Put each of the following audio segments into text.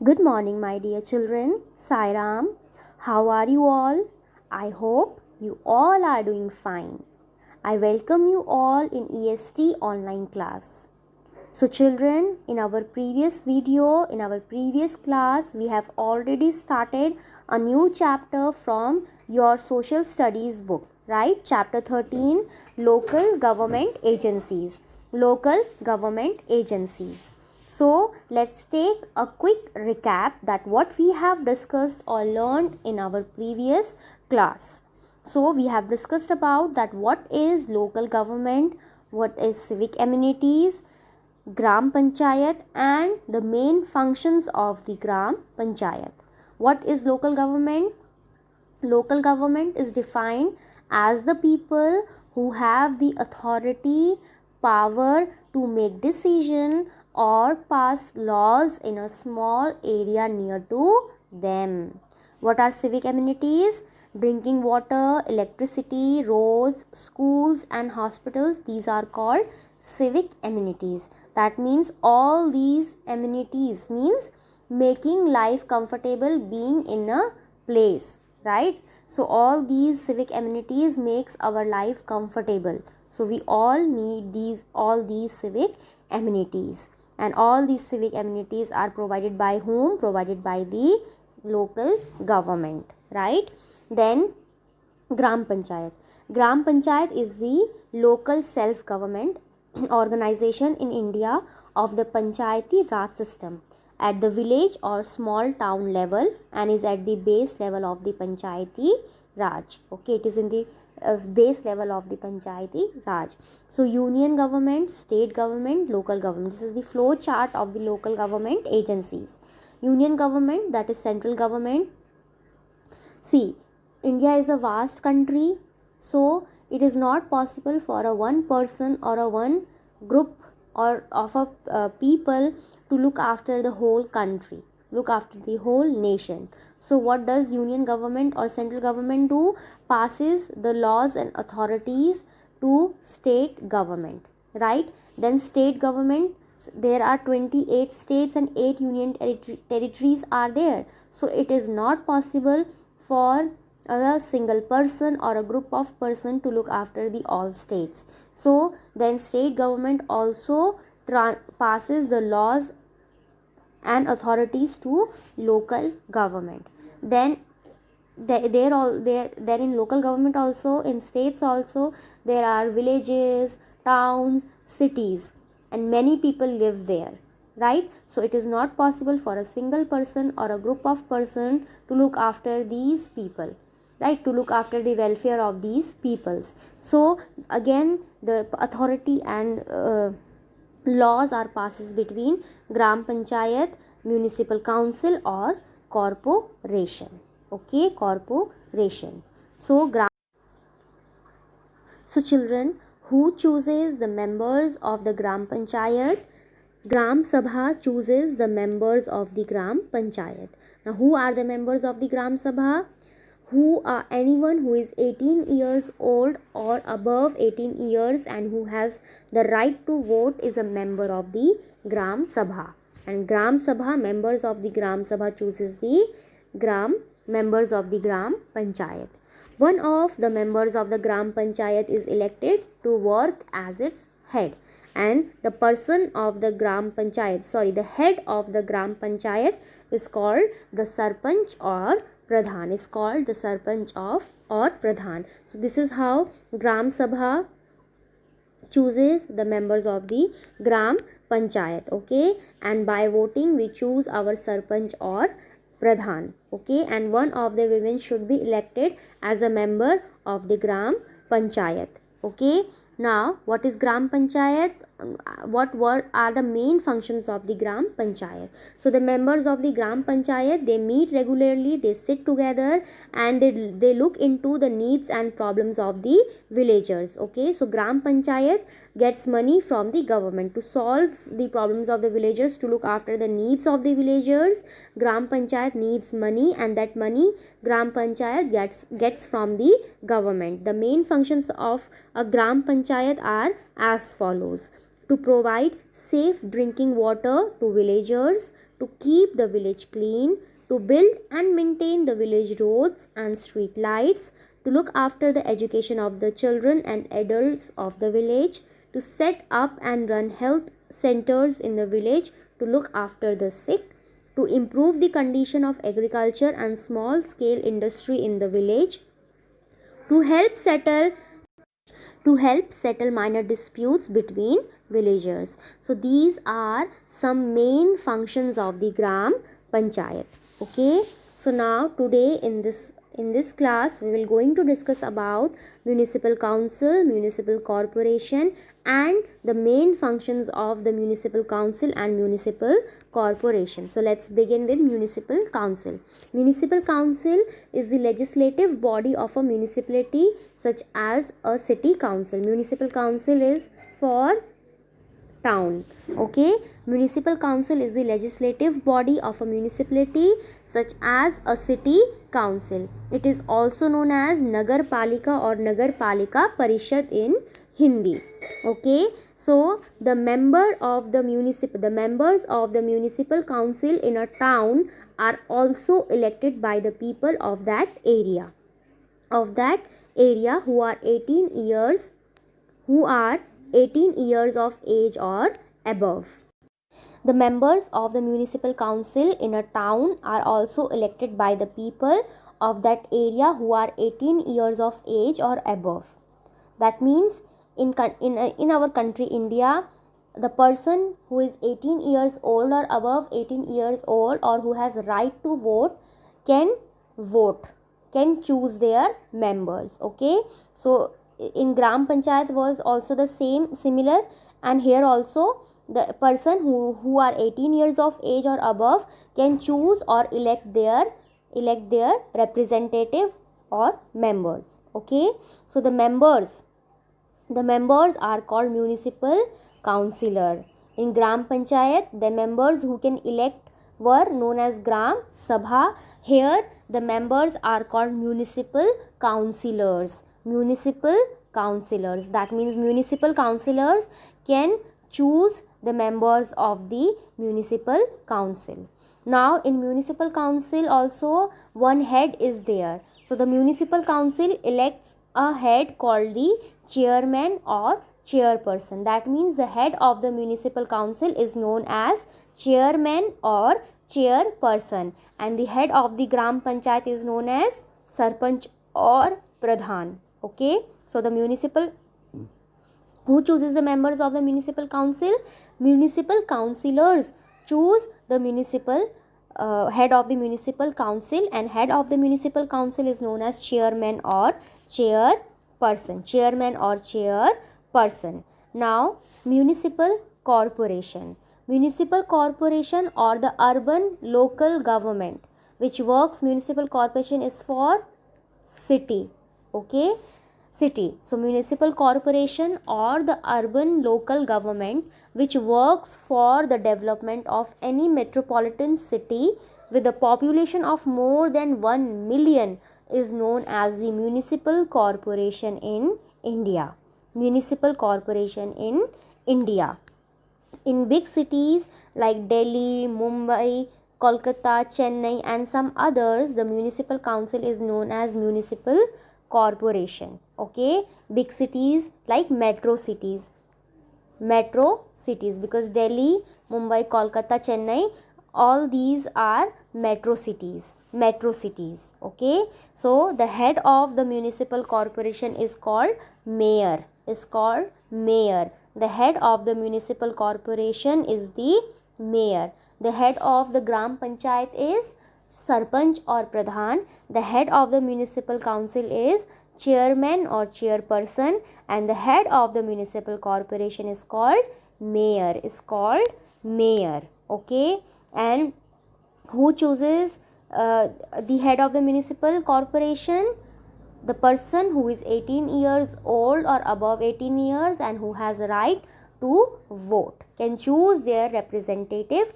Good morning, my dear children. Sairam, how are you all? I hope you all are doing fine. I welcome you all in EST online class. So, children, in our previous video, in our previous class, we have already started a new chapter from your social studies book, right? Chapter 13, Local Government Agencies. Local Government Agencies. So let's take a quick recap that what we have discussed or learned in our previous class. So we have discussed about that what is local government, what is civic amenities, Gram Panchayat and the main functions of the Gram Panchayat. What is local government? Local government is defined as the people who have the authority, power to make decision or pass laws in a small area near to them. What are civic amenities? Drinking water, electricity, roads, schools and hospitals, these are called civic amenities. That means all these amenities means making life comfortable, being in a place, right? So all these civic amenities makes our life comfortable. So we all need all these civic amenities, and all these civic amenities are provided by whom? Provided by the local government, right? Then Gram Panchayat. Gram Panchayat is the local self government organization in India of the Panchayati Raj system at the village or small town level and is at the base level of the Panchayati Raj. Okay, it is in the base level of the Panchayati Raj. So union government, state government, local government. This is the flow chart of the local government agencies. Union government, that is central government. See, India is a vast country, so it is not possible for a one person or a one group or of a people to look after the whole country, look after the whole nation. So what does union government or central government do? Passes the laws and authorities to state government, right? Then state government, there are 28 states and 8 union territories are there. So it is not possible for a single person or a group of person to look after the all states. So then state government also passes the laws and authorities to local government. Then there in local government also, in states also, there are villages, towns, cities, and many people live there, right? So it is not possible for a single person or a group of person to look after these people, right? To look after the welfare of these peoples. So again the authority and laws are passes between Gram Panchayat, municipal council or corporation. Okay, corporation. So children, who chooses the members of the Gram Panchayat? Gram Sabha chooses the members of the Gram Panchayat. Now who are the members of the Gram Sabha? Who are anyone who is 18 years old or above 18 years and who has the right to vote is a member of the Gram Sabha. And Gram Sabha, members of the Gram Sabha chooses the members of the Gram Panchayat. One of the members of the Gram Panchayat is elected to work as its head, and the person of the Gram Panchayat, the head of the Gram Panchayat is called the Sarpanch or Pradhan, is called the Sarpanch of or Pradhan. So this is how Gram Sabha chooses the members of the Gram Panchayat. Okay, and by voting we choose our Sarpanch or Pradhan. Okay, and one of the women should be elected as a member of the Gram Panchayat. Okay, now what is Gram Panchayat? What are the main functions of the Gram Panchayat? So the members of the Gram Panchayat, they meet regularly, they sit together and they look into the needs and problems of the villagers. Okay, so Gram Panchayat gets money from the government to solve the problems of the villagers, to look after the needs of the villagers. Gram Panchayat needs money, and that money Gram Panchayat gets from the government. The main functions of a Gram Panchayat are as follows: to provide safe drinking water to villagers, to keep the village clean, to build and maintain the village roads and street lights, to look after the education of the children and adults of the village, to set up and run health centers in the village, to look after the sick, to improve the condition of agriculture and small scale industry in the village, to help settle minor disputes between villagers. So these are some main functions of the Gram Panchayat. Okay, so now today in this class we will going to discuss about municipal council, municipal corporation, and the main functions of the municipal council and municipal corporation. So let's begin with municipal council. Municipal council is the legislative body of a municipality such as a city council. Municipal council is for town. Okay, municipal council is the legislative body of a municipality such as a city council. It is also known as Nagar Palika or Nagar Palika Parishad in Hindi. Okay, so the members of the municipal council in a town are also elected by the people of that area who are 18 years of age or above. The members of the municipal council in a town are also elected by the people of that area who are 18 years of age or above. That means in our country India, the person who is 18 years old or above 18 years old or who has right to vote, can choose their members. Okay, so in Gram Panchayat was also the similar, and here also the person who are 18 years of age or above can choose or elect their representative or members. Okay, so the members are called municipal councillor. In Gram Panchayat, the members who can elect were known as Gram Sabha. Here the members are called municipal councillors. That means municipal councillors can choose the members of the municipal council. Now in municipal council also one head is there. So the municipal council elects a head called the chairman or chairperson. That means the head of the municipal council is known as chairman or chairperson, and the head of the Gram Panchayat is known as Sarpanch or Pradhan. Okay, so who chooses the members of the municipal council? Municipal councillors choose the municipal head of the municipal council, and head of the municipal council is known as chairman or chairperson. Now municipal corporation or the urban local government which works. Municipal corporation is for city. Okay, city. So municipal corporation or the urban local government which works for the development of any metropolitan city with a population of more than 1 million is known as the municipal corporation in India. In big cities like Delhi, Mumbai, Kolkata, Chennai and some others, the municipal council is known as municipal corporation. Okay, big cities like metro cities, because Delhi, Mumbai, Kolkata, Chennai, all these are metro cities. Okay, so the head of the municipal corporation is called mayor. The head of the municipal corporation is the mayor. The head of the Gram Panchayat is Sarpanch or Pradhan. The head of the municipal council is chairman or chairperson, and the head of the municipal corporation is called mayor. Okay, and who chooses the head of the municipal corporation? The person who is 18 years old or above 18 years and who has a right to vote can choose their representative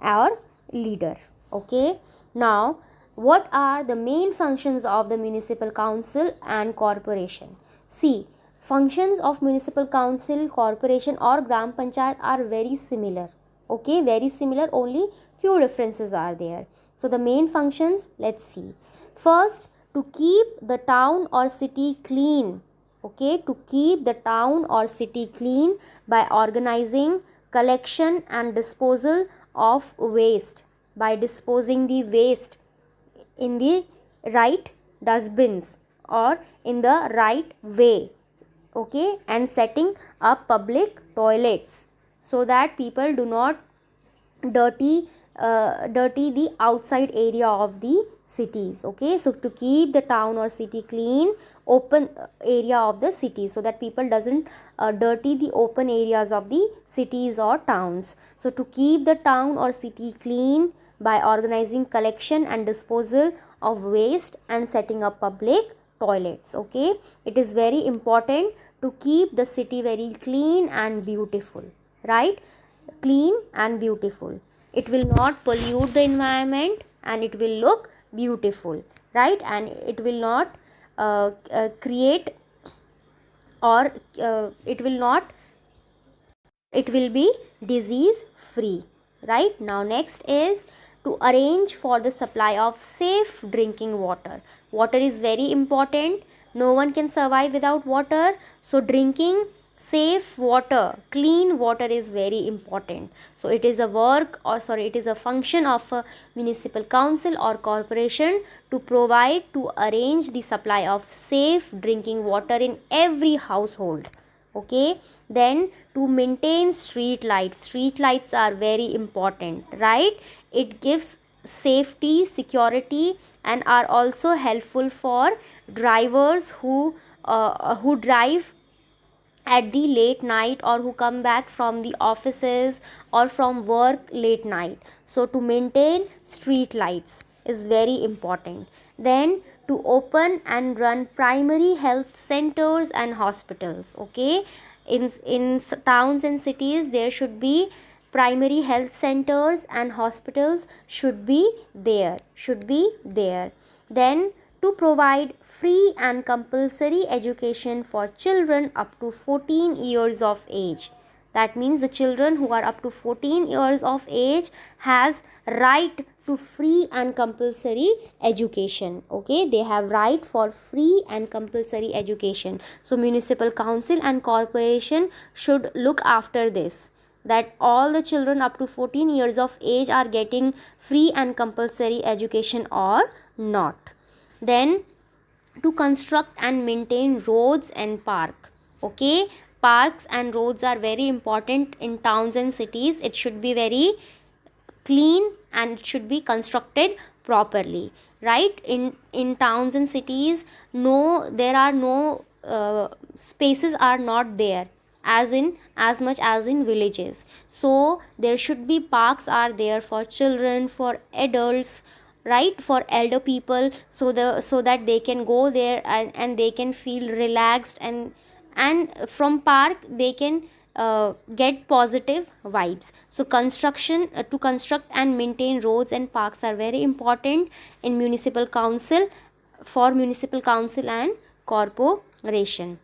or leader. Okay, now what are the main functions of the municipal council and corporation? See, functions of municipal council, corporation or Gram Panchayat are very similar. Okay, very similar, only few differences are there. So the main functions, let's see. First, to keep the town or city clean. Okay, to keep the town or city clean by organizing collection and disposal of waste, by disposing the waste in the right dustbins or in the right way. Okay, and setting up public toilets so that people do not dirty the outside area of the cities. Okay, so to keep the town or city clean, open area of the city, so that people doesn't dirty the open areas of the cities or towns. So to keep the town or city clean by organizing collection and disposal of waste and setting up public toilets. Okay, it is very important to keep the city very clean and beautiful, right? Clean and beautiful, it will not pollute the environment and it will look beautiful, right? And it will not create or it will be disease free. Right, now next is to arrange for the supply of safe drinking water. Water is very important, no one can survive without water, so drinking safe water, clean water is very important. So it is a it is a function of a municipal council or corporation to provide, to arrange the supply of safe drinking water in every household. Okay, then to maintain street lights are very important, right? It gives safety, security, and are also helpful for drivers who drive at the late night or who come back from the offices or from work late night. So to maintain street lights is very important. Then to open and run primary health centers and hospitals. Okay, in towns and cities there should be primary health centers and hospitals should be there. Then to provide free and compulsory education for children up to 14 years of age. That means the children who are up to 14 years of age has right to free and compulsory education. Okay, they have right for free and compulsory education. So municipal council and corporation should look after this, that all the children up to 14 years of age are getting free and compulsory education or not. Then to construct and maintain roads and park. Okay, parks and roads are very important in towns and cities. It should be very clean and it should be constructed properly, right? In towns and cities, there are no spaces are not there as much as in villages. So there should be parks are there for children, for adults, right, for elder people, so that they can go there and they can feel relaxed, and from park they can get positive vibes. So to construct and maintain roads and parks are very important in municipal council, for municipal council and corporation.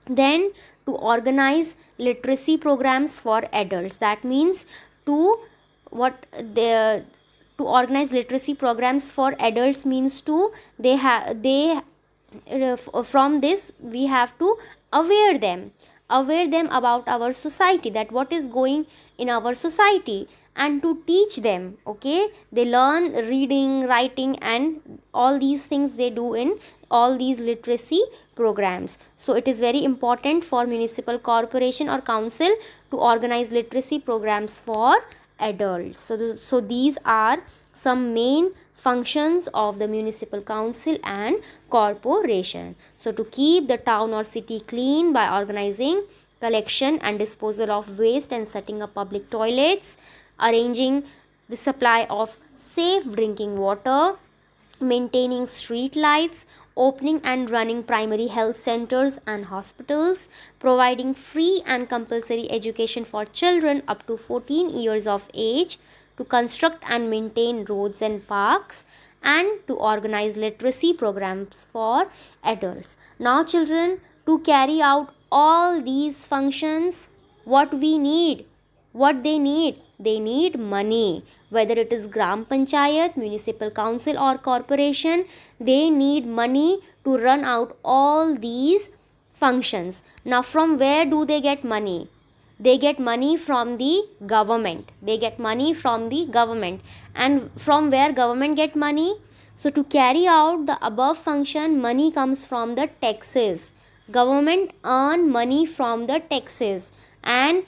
Then to organize literacy programs for adults. That means to what the to organize literacy programs for adults means to from this we have to aware them about our society, that what is going in our society, and to teach them. Okay, they learn reading, writing, and all these things they do in all these literacy programs. So it is very important for municipal corporation or council to organize literacy programs for adults. So these are some main functions of the municipal council and corporation. So to keep the town or city clean by organizing collection and disposal of waste and setting up public toilets, arranging the supply of safe drinking water, maintaining street lights, opening and running primary health centers and hospitals, providing free and compulsory education for children up to 14 years of age, to construct and maintain roads and parks, and to organize literacy programs for adults. Now children, to carry out all these functions, what we need? What they need? They need money. Whether it is Gram Panchayat, municipal council or corporation, they need money to run out all these functions. Now from where do they get money? They get money from the government. They get money from the government. And from where government get money? So to carry out the above function, money comes from the taxes. Government earn money from the taxes, and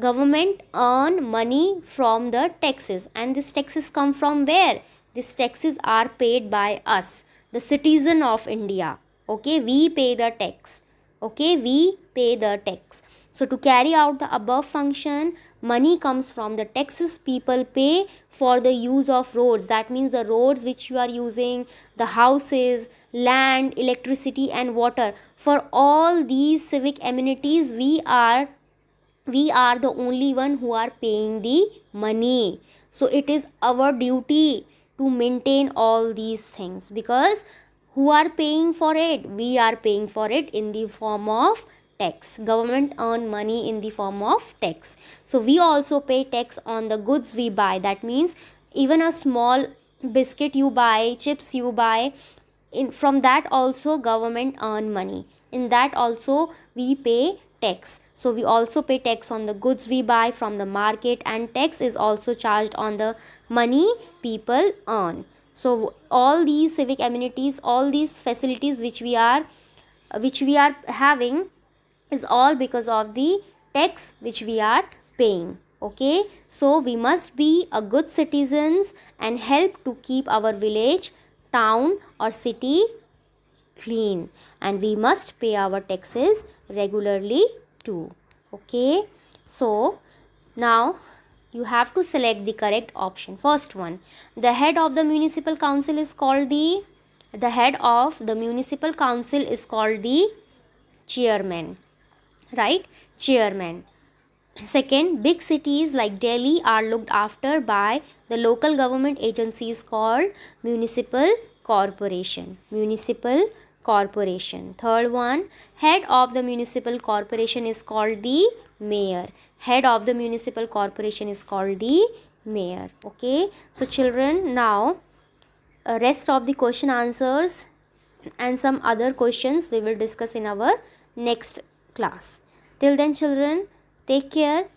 government earn money from the taxes. And these taxes come from where? These taxes are paid by us, the citizen of India. Okay, we pay the tax. Okay, we pay the tax. So to carry out the above function, money comes from the taxes people pay for the use of roads. That means the roads which you are using, the houses, land, electricity and water. For all these civic amenities, we are the only one who are paying the money. So it is our duty to maintain all these things, because who are paying for it? We are paying for it in the form of tax. Government earn money in the form of tax. So we also pay tax on the goods we buy. That means even a small biscuit you buy, chips you buy, from that also government earn money. In that also we pay tax. So we also pay tax on the goods we buy from the market, and tax is also charged on the money people earn. So all these civic amenities, all these facilities which we are having, is all because of the tax which we are paying. Okay, so we must be a good citizens and help to keep our village, town or city clean, and we must pay our taxes regularly too. Okay, so now you have to select the correct option. First one, the head of the municipal council is called the chairman, right? Chairman. Second, big cities like Delhi are looked after by the local government agencies called municipal corporation. Third one, head of the municipal corporation is called the mayor. Okay, so children, now rest of the question answers and some other questions we will discuss in our next class. Till then children, take care.